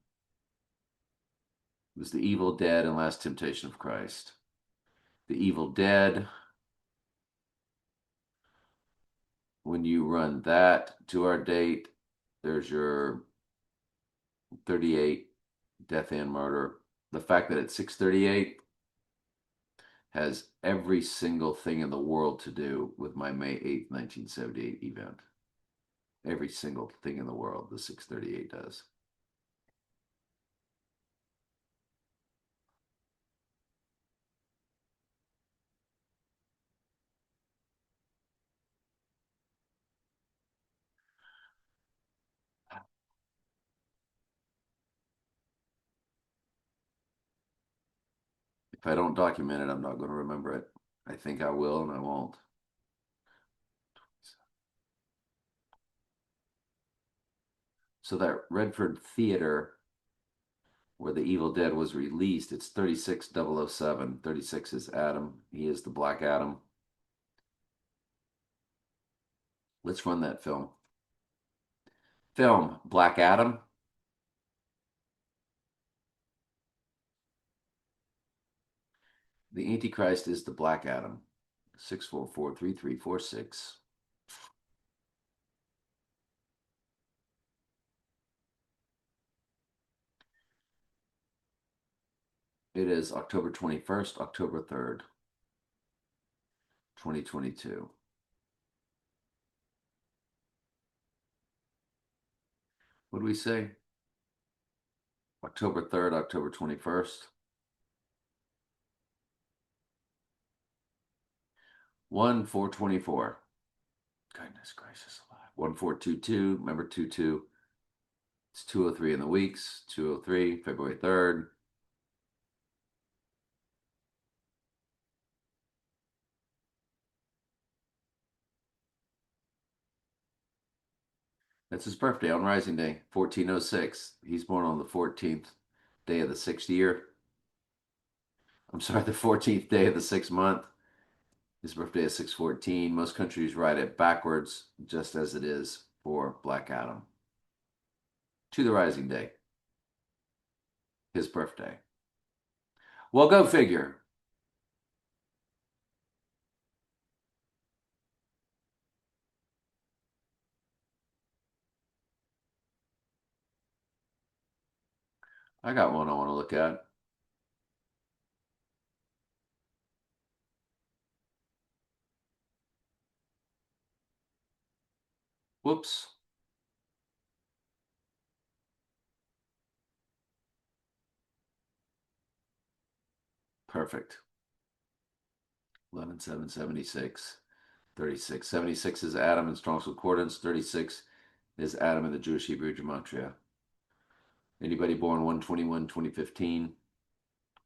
It was The Evil Dead and Last Temptation of Christ. The Evil Dead, when you run that to our date, there's your 38 death and murder. The fact that it's 638 has every single thing in the world to do with my May 8th, 1978 event. Every single thing in the world, the 638 does. If I don't document it, I'm not going to remember it. I think I will and I won't. So that Redford Theater where The Evil Dead was released, it's 36007. 36 is Adam. He is the Black Adam. Let's run that film. Film, Black Adam. The Antichrist is the Black Adam. 6443346. It is October 21st, October 3rd, 2022. What do we say? October 3rd, October 21st. 1424. Goodness gracious alive. 1422. Remember 22. It's 203 in the weeks. 203, February 3rd. That's his birthday on Rising Day, 1406. He's born on the 14th day of the sixth year. I'm sorry, the 14th day of the sixth month. His birthday is 614. Most countries write it backwards, just as it is for Black Adam. To the Rising Day, his birthday. Well, go figure. I got one I want to look at. Whoops. Perfect. 11, 7, 76. 36. 76 is Adam in Strong's Concordance. 36 is Adam in the Jewish Hebrew Gematria. Anybody born 121, 2015?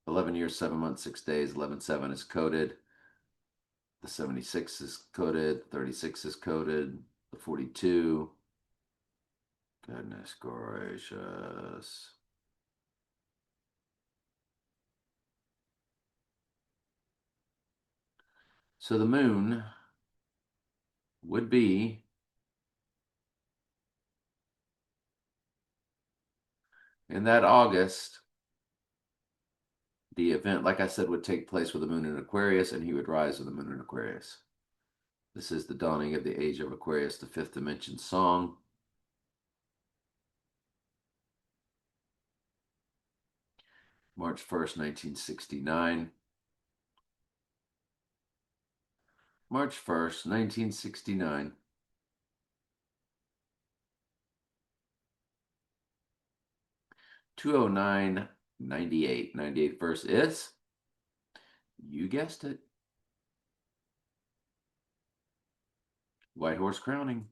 11 years, 7 months, 6 days, 11/7 is coded. The 76 is coded. 36 is coded. The 42. Goodness gracious. So the moon would be in that August. The event, like I said, would take place with the moon in Aquarius, and he would rise with the moon in Aquarius. This is the dawning of the age of Aquarius, the fifth dimension song. March 1st, 1969. March 1st, 1969. 209, 98. 98th verse is, you guessed it, White Horse Crowning.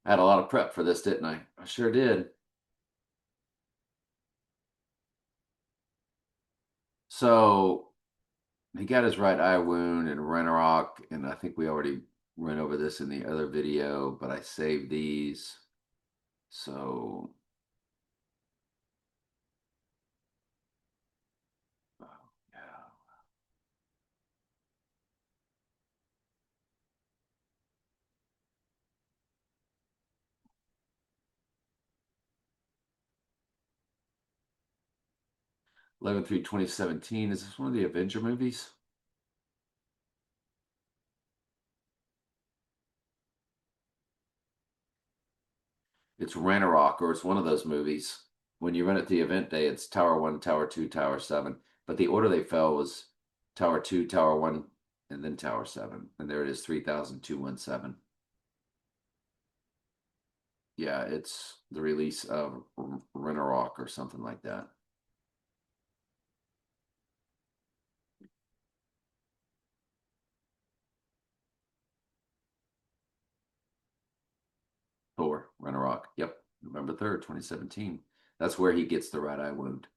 I had a lot of prep for this, didn't I? I sure did. So he got his right eye wound in Renorock, and I think we already went over this in the other video, but I saved these. So, oh, yeah. 11/3/2017. Is this one of the Avenger movies? It's Ranorock, or it's one of those movies. When you run it the event day, it's Tower 1, Tower 2, Tower 7. But the order they fell was Tower 2, Tower 1, and then Tower 7. And there it is, 3,217. Yeah, it's the release of Ranorock or something like that. Thor, Ranorock. Yep, November 3rd, 2017. That's where he gets the right eye wound.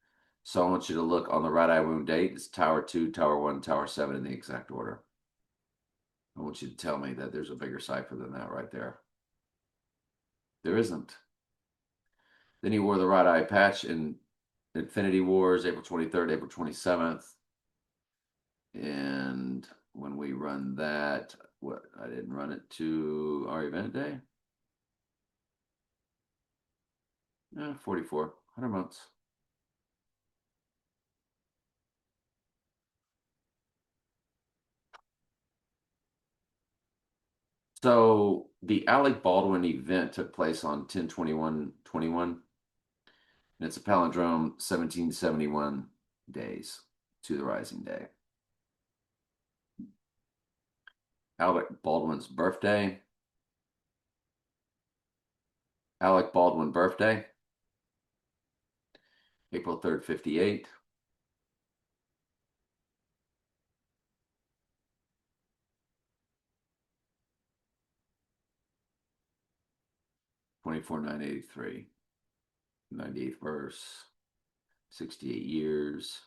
So I want you to look on the right eye wound date. It's Tower 2, Tower 1, Tower 7 in the exact order. I want you to tell me that there's a bigger cipher than that right there. There isn't. Then he wore the right eye patch in Infinity Wars, April 23rd, April 27th. And when we run that, what, I didn't run it to our event day? Yeah, 44, 100 months. So the Alec Baldwin event took place on 10/21/21, and it's a palindrome, 1771 days to the rising day. Alec Baldwin's birthday. Alec Baldwin birthday, April 3rd, 58. Twenty-four 983. 98th verse, 68 years.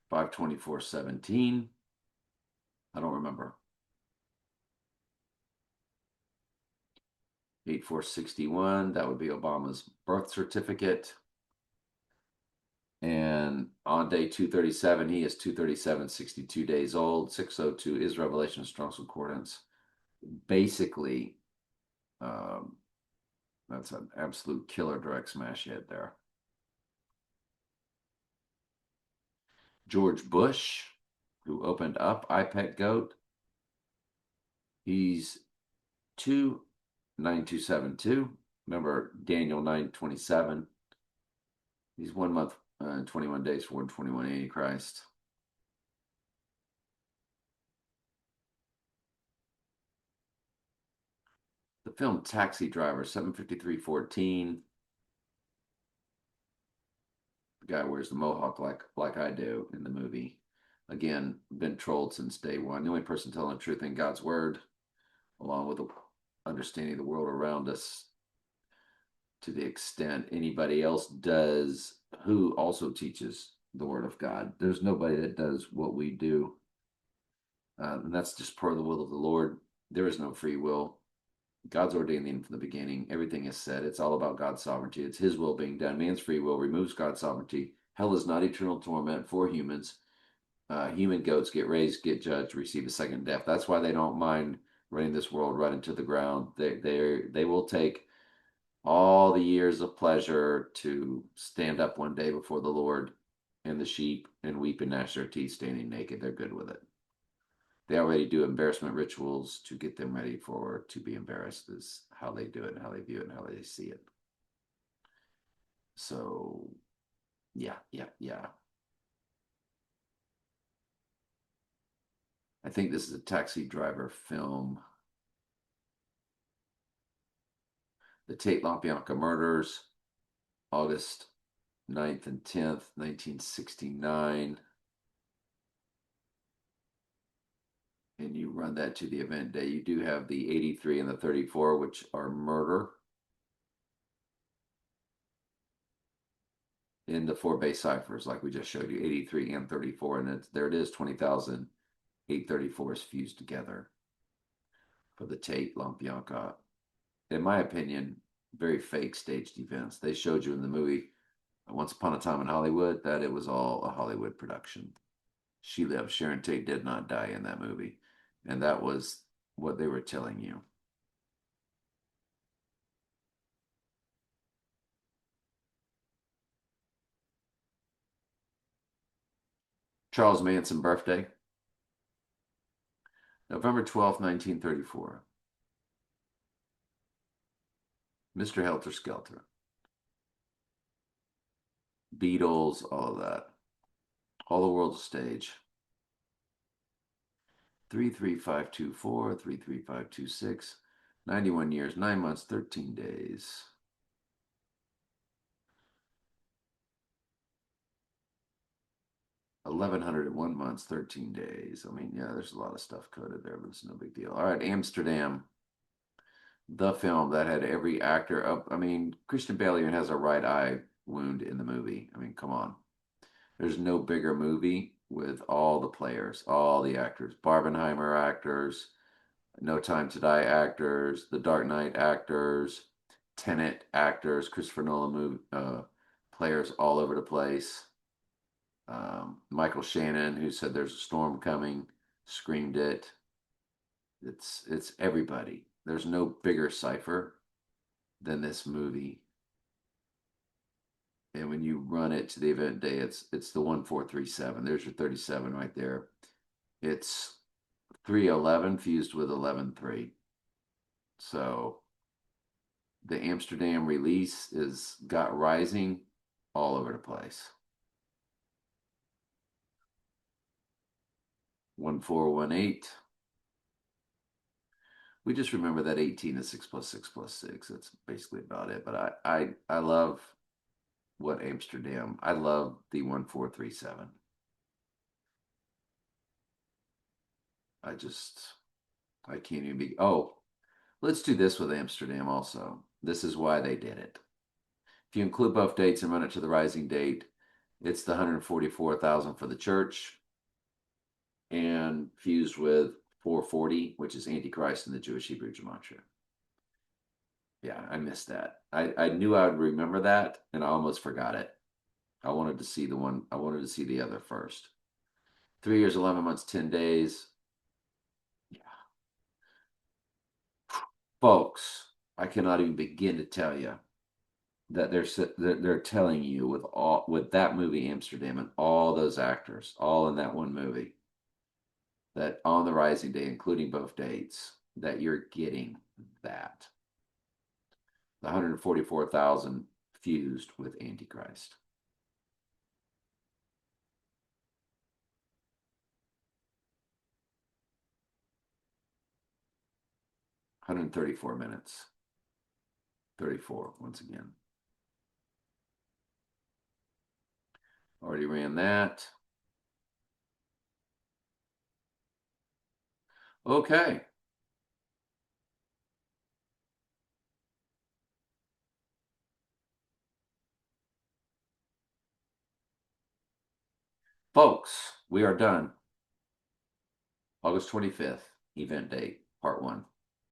Five 24/17. I don't remember. 8461. That would be Obama's birth certificate. And on day 237, he is 237, 62 days old. 602 is Revelation of Strong's Concordance. Basically, um, that's an absolute killer direct smash hit there. George Bush, who opened up iPet Goat, he's 29272. Remember Daniel 927. He's 1 month and 21 days for 2180 Christ. The film Taxi Driver, 75314. guy wears the mohawk like I do in the movie. Again, been trolled since day one. The only person telling the truth in God's word, along with the understanding the world around us to the extent anybody else does who also teaches the word of God. There's nobody that does what we do. And that's just per the will of the Lord. There is no free will. God's ordained the end from the beginning. Everything is said. It's all about God's sovereignty. It's his will being done. Man's free will removes God's sovereignty. Hell is not eternal torment for humans. Human goats get raised, get judged, receive a second death. That's why they don't mind running this world right into the ground. They will take all the years of pleasure to stand up one day before the Lord and the sheep and weep and gnash their teeth standing naked. They're good with it. They already do embarrassment rituals to get them ready for to be embarrassed is how they do it and how they view it and how they see it. So yeah. I think this is a taxi driver film. The Tate LaBianca murders, August 9th and 10th, 1969. And you run that to the event day. You do have the 83 and the 34, which are murder. In the four base ciphers, like we just showed you, 83 and 34. And there it is, 20,834 is fused together for the Tate LaBianca. In my opinion, very fake staged events. They showed you in the movie Once Upon a Time in Hollywood that it was all a Hollywood production. She lived. Sharon Tate did not die in that movie. And that was what they were telling you. Charles Manson birthday, November 12th, 1934. Mr. Helter Skelter. Beatles, all of that. All the world's stage. 33524, 33526, 91 years, 9 months, 13 days. 1,101 months, 13 days. I mean, yeah, there's a lot of stuff coded there, but it's no big deal. All right, Amsterdam, the film that had every actor up. I mean, Christian Bale even has a right eye wound in the movie. I mean, come on. There's no bigger movie with all the players, all the actors, Barbenheimer actors, No Time to Die actors, The Dark Knight actors, Tenet actors, Christopher Nolan players all over the place. Michael Shannon, who said there's a storm coming, screamed it. It's everybody. There's no bigger cipher than this movie. And when you run it to the event day, it's the 1437. There's your 37 right there. It's 311 fused with 11.3. So the Amsterdam release is got rising all over the place. 1418. We just remember that 18 is 6 plus 6 plus 6. That's basically about it. But I love what Amsterdam. I love the 1437. I can't even be. Oh, let's do this with Amsterdam also. This is why they did it. If you include both dates and run it to the rising date, it's the 144,000 for the church and fused with 440, which is Antichrist in the Jewish Hebrew Gematria. Yeah, I missed that. I knew I would remember that, and I almost forgot it. I wanted to see the other first. 3 years, 11 months, 10 days. Yeah. Folks, I cannot even begin to tell you that they're telling you with that movie Amsterdam and all those actors all in that one movie that on the rising day, including both dates, that you're getting that the 144,000 fused with Antichrist. 134 minutes. 34 once again. Already ran that. Okay. Folks, we are done. August 25th, event date, part 1.